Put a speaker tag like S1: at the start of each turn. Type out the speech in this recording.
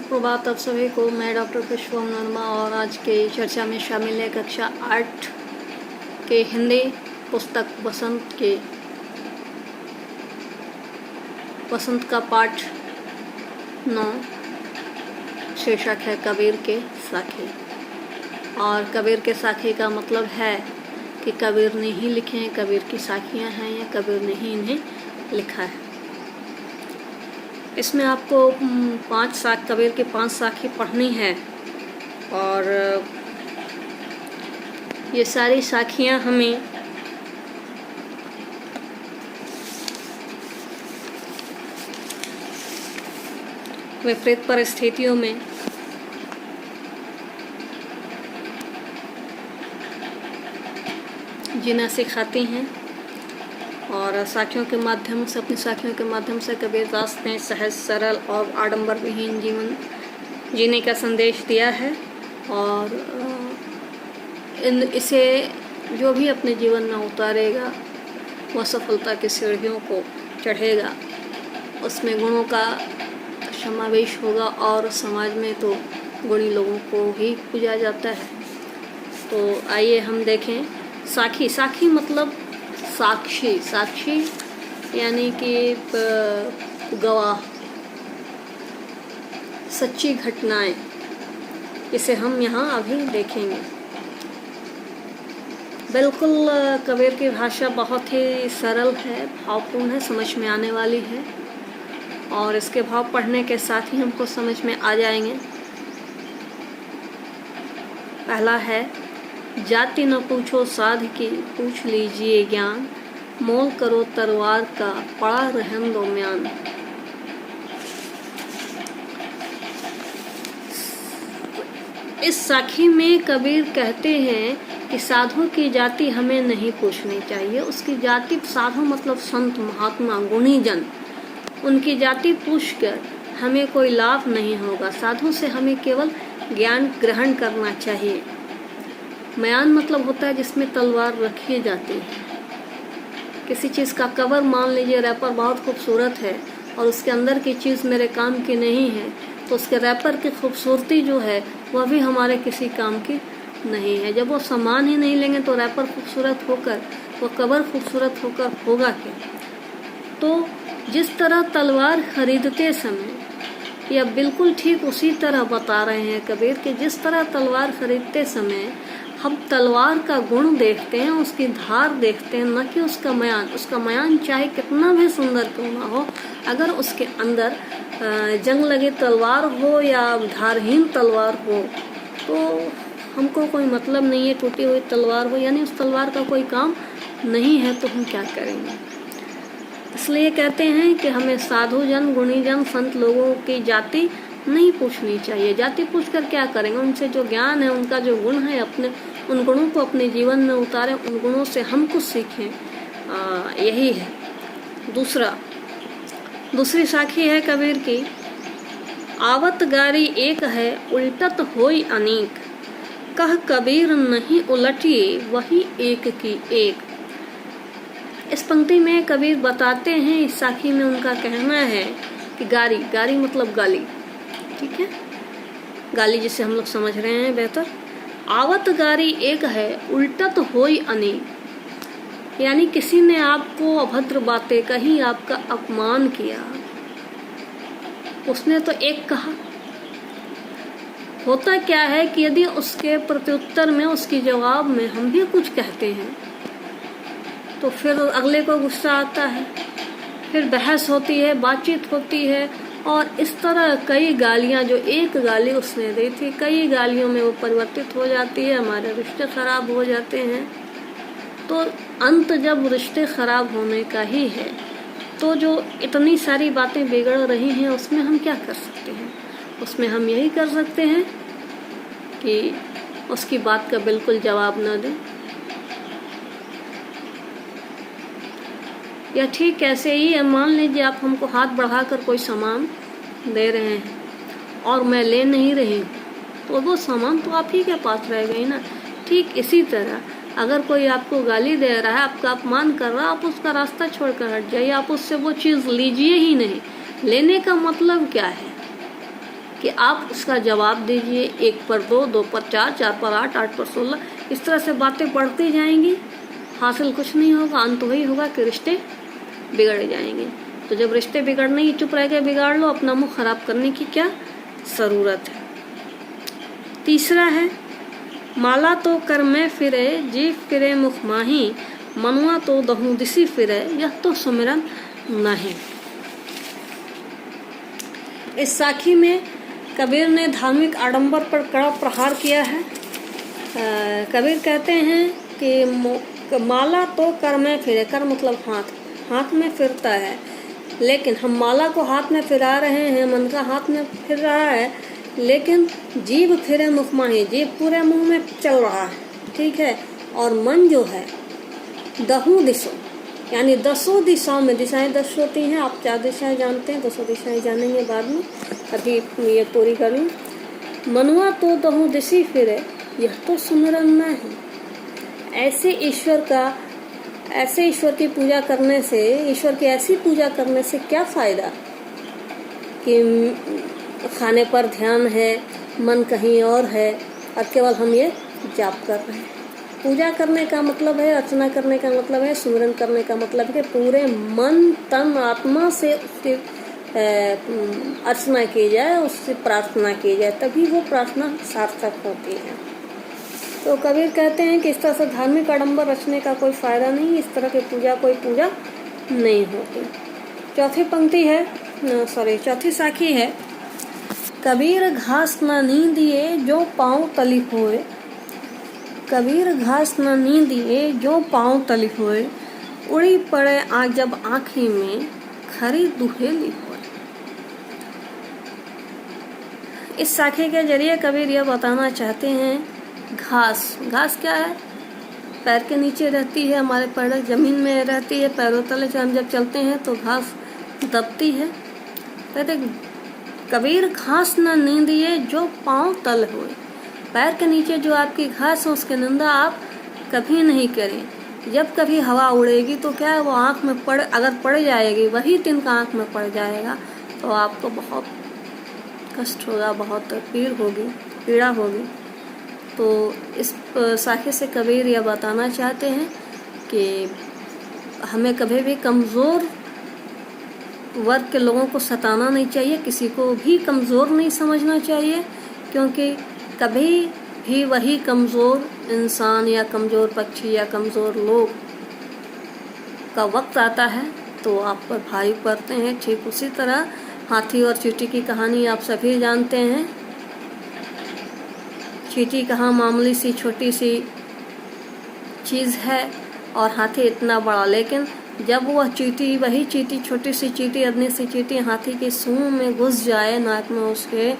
S1: सुप्रभात आप सभी को। मैं डॉक्टर पुष्पम वर्मा और आज के चर्चा में शामिल है कक्षा 8 के हिंदी पुस्तक बसंत का पाठ 9 शीर्षक है कबीर के साखी। और कबीर के साखी का मतलब है कि कबीर ने ही लिखे हैं, कबीर की साखियाँ हैं या कबीर ने ही इन्हें लिखा है। इसमें आपको 5 कबीर की 5 साखी पढ़नी है और ये सारी साखियाँ हमें विपरीत परिस्थितियों में जीना सिखाती हैं और साखियों के माध्यम से, अपनी साखियों के माध्यम से कबीर दास ने सहज, सरल और आडंबर विहीन जीवन जीने का संदेश दिया है। और इसे जो भी अपने जीवन में उतारेगा वह सफलता की सीढ़ियों को चढ़ेगा। उसमें गुणों का समावेश होगा और समाज में तो गुणी लोगों को ही पूजा जाता है। तो आइए हम देखें साखी। साखी मतलब साक्षी यानी कि गवाह, सच्ची घटनाएं। इसे हम यहाँ अभी देखेंगे। बिल्कुल कबीर की भाषा बहुत ही सरल है, भावपूर्ण है, समझ में आने वाली है और इसके भाव पढ़ने के साथ ही हमको समझ में आ जाएंगे। पहला है, जाति न पूछो साध की, पूछ लीजिए ज्ञान, मोल करो तलवार का, पड़ा रहन दो म्यान। इस साखी में कबीर कहते हैं कि साधु की जाति हमें नहीं पूछनी चाहिए। उसकी जाति, साधु मतलब संत, महात्मा, गुणी जन, उनकी जाति पूछकर हमें कोई लाभ नहीं होगा। साधु से हमें केवल ज्ञान ग्रहण करना चाहिए। म्यान मतलब होता है जिसमें तलवार रखी जाती है। किसी चीज़ का कवर, मान लीजिए रैपर बहुत खूबसूरत है और उसके अंदर की चीज़ मेरे काम की नहीं है, तो उसके रैपर की खूबसूरती जो है वह भी हमारे किसी काम की नहीं है। जब वो सामान ही नहीं लेंगे तो रैपर खूबसूरत होकर, वो कवर खूबसूरत होकर होगा क्या। तो जिस तरह तलवार खरीदते समय, या बिल्कुल ठीक उसी तरह बता रहे हैं कबीर कि जिस तरह तलवार खरीदते समय हम तलवार का गुण देखते हैं, उसकी धार देखते हैं, न कि उसका म्यान। उसका म्यान चाहे कितना भी सुंदर क्यों ना हो, अगर उसके अंदर जंग लगी तलवार हो या धारहीन तलवार हो तो हमको कोई मतलब नहीं है। टूटी हुई तलवार हो, यानी उस तलवार का कोई काम नहीं है, तो हम क्या करेंगे। इसलिए कहते हैं कि हमें साधु जन, गुणी जन, संत लोगों की जाति नहीं पूछनी चाहिए। जाति पूछकर क्या करेंगे। उनसे जो ज्ञान है, उनका जो गुण है, अपने उन गुणों को अपने जीवन में उतारें, उन गुणों से हम कुछ सीखें। यही है। दूसरी साखी है कबीर की, आवत गारी एक है, उल्टत होई अनेक, कह कबीर नहीं उलटिए, वही एक की एक। इस पंक्ति में कबीर बताते हैं, इस साखी में उनका कहना है कि गारी मतलब गाली, ठीक है, गाली जिसे हम लोग समझ रहे हैं बेहतर। आवत गारी एक है, उल्टत होई अनेक, यानी किसी ने आपको अभद्र बातें कही, आपका अपमान किया, उसने तो एक कहा। होता क्या है कि यदि उसके प्रत्युत्तर में, उसके जवाब में हम भी कुछ कहते हैं तो फिर अगले को गुस्सा आता है, फिर बहस होती है, बातचीत होती है और इस तरह कई गालियां, जो एक गाली उसने दी थी, कई गालियों में वो परिवर्तित हो जाती है। हमारे रिश्ते खराब हो जाते हैं। तो अंत जब रिश्ते खराब होने का ही है, तो जो इतनी सारी बातें बिगड़ रही हैं उसमें हम क्या कर सकते हैं। उसमें हम यही कर सकते हैं कि उसकी बात का बिल्कुल जवाब न दें। या ठीक ऐसे ही मान लीजिए आप हमको हाथ बढ़ाकर कोई सामान दे रहे हैं और मैं ले नहीं रही, तो वो सामान तो आप ही के पास रह गई ना। ठीक इसी तरह अगर कोई आपको गाली दे रहा है, आपका अपमान कर रहा है, आप उसका रास्ता छोड़कर हट जाइए। आप उससे वो चीज़ लीजिए ही नहीं। लेने का मतलब क्या है। कि आप उसका जवाब दीजिए। 1 पर 2, 2 पर 4, 4 पर 8, 8 पर 16, इस तरह से बातें बढ़ती जाएंगी, हासिल कुछ नहीं होगा। अंत वही होगा कि रिश्ते बिगड़ जाएंगे। तो जब रिश्ते बिगड़ने ही चुप रह के बिगाड़ लो, अपना मुंह खराब करने की क्या ज़रूरत है। तीसरा है, माला तो कर में फिरे, जीव फिरे मुख माही, मनुआ तो दहु दिसी फिरे, यह तो सुमिरन नहीं। इस साखी में कबीर ने धार्मिक आडंबर पर कड़ा प्रहार किया है। कबीर कहते हैं कि माला तो कर में फिरे, कर मतलब हाथ, हाथ में फिरता है, लेकिन हम माला को हाथ में फिरा रहे हैं, मन का हाथ में फिर रहा है, लेकिन जीभ फिरे मुख माही, जीभ पूरे मुंह में चल रहा है, ठीक है। और मन जो है दहु दिशों, यानी 10 दिशाओं में, दिशाएं 10 होती हैं, आप 4 दिशाएं जानते हैं, 200 दिशाएं जानेंगे बाद में, अभी ये पूरी कर लूँ। मनुआ तो दहु दिशी फिरे, यह तो सुमिरन नहीं। ऐसे ईश्वर की पूजा करने से, ईश्वर की ऐसी पूजा करने से क्या फ़ायदा कि खाने पर ध्यान है, मन कहीं और है, और केवल हम ये जाप कर रहे हैं। पूजा करने का मतलब है, अर्चना करने का मतलब है, सुमिरन करने का मतलब है पूरे मन तन आत्मा से उसकी अर्चना की जाए, उससे प्रार्थना की जाए, तभी वो प्रार्थना सार्थक होती है। तो कबीर कहते हैं कि इस तरह से धार्मिक आडंबर रचने का कोई फ़ायदा नहीं, इस तरह की पूजा कोई पूजा नहीं होती। चौथी पंक्ति है, चौथी साखी है, कबीर घास न नींदिए जो पाँव तली होए, कबीर घास न नींदिए जो पाँव तली होए, उड़ी पड़े आज जब आँखी में खरी दुहेली होए। इस साखी के जरिए कबीर यह बताना चाहते हैं, घास क्या है, पैर के नीचे रहती है, हमारे पैर जमीन में रहती है, पैरों तले से हम जब चलते हैं तो घास दबती है। कहते कबीर घास न नींदिए जो पाँव तल होए, पैर के नीचे जो आपकी घास है उसकी निंदा आप कभी नहीं करें। जब कभी हवा उड़ेगी तो क्या है, वो आँख में अगर पड़ जाएगी, वही तिनका आँख में पड़ जाएगा तो आपको बहुत कष्ट होगा, बहुत पीड़ा होगी। तो इस साखी से कबीर यह बताना चाहते हैं कि हमें कभी भी कमज़ोर वर्ग के लोगों को सताना नहीं चाहिए, किसी को भी कमज़ोर नहीं समझना चाहिए, क्योंकि कभी भी वही कमज़ोर इंसान या कमज़ोर पक्षी या कमज़ोर लोग का वक्त आता है तो आप पर भारी पड़ते हैं। ठीक उसी तरह हाथी और चींटी की कहानी आप सभी जानते हैं। चींटी कहाँ मामूली सी छोटी सी चीज़ है और हाथी इतना बड़ा, लेकिन जब वह वही चींटी, छोटी सी चींटी, अदनी सी चींटी हाथी के सूंड में घुस जाए, नाक में उसके,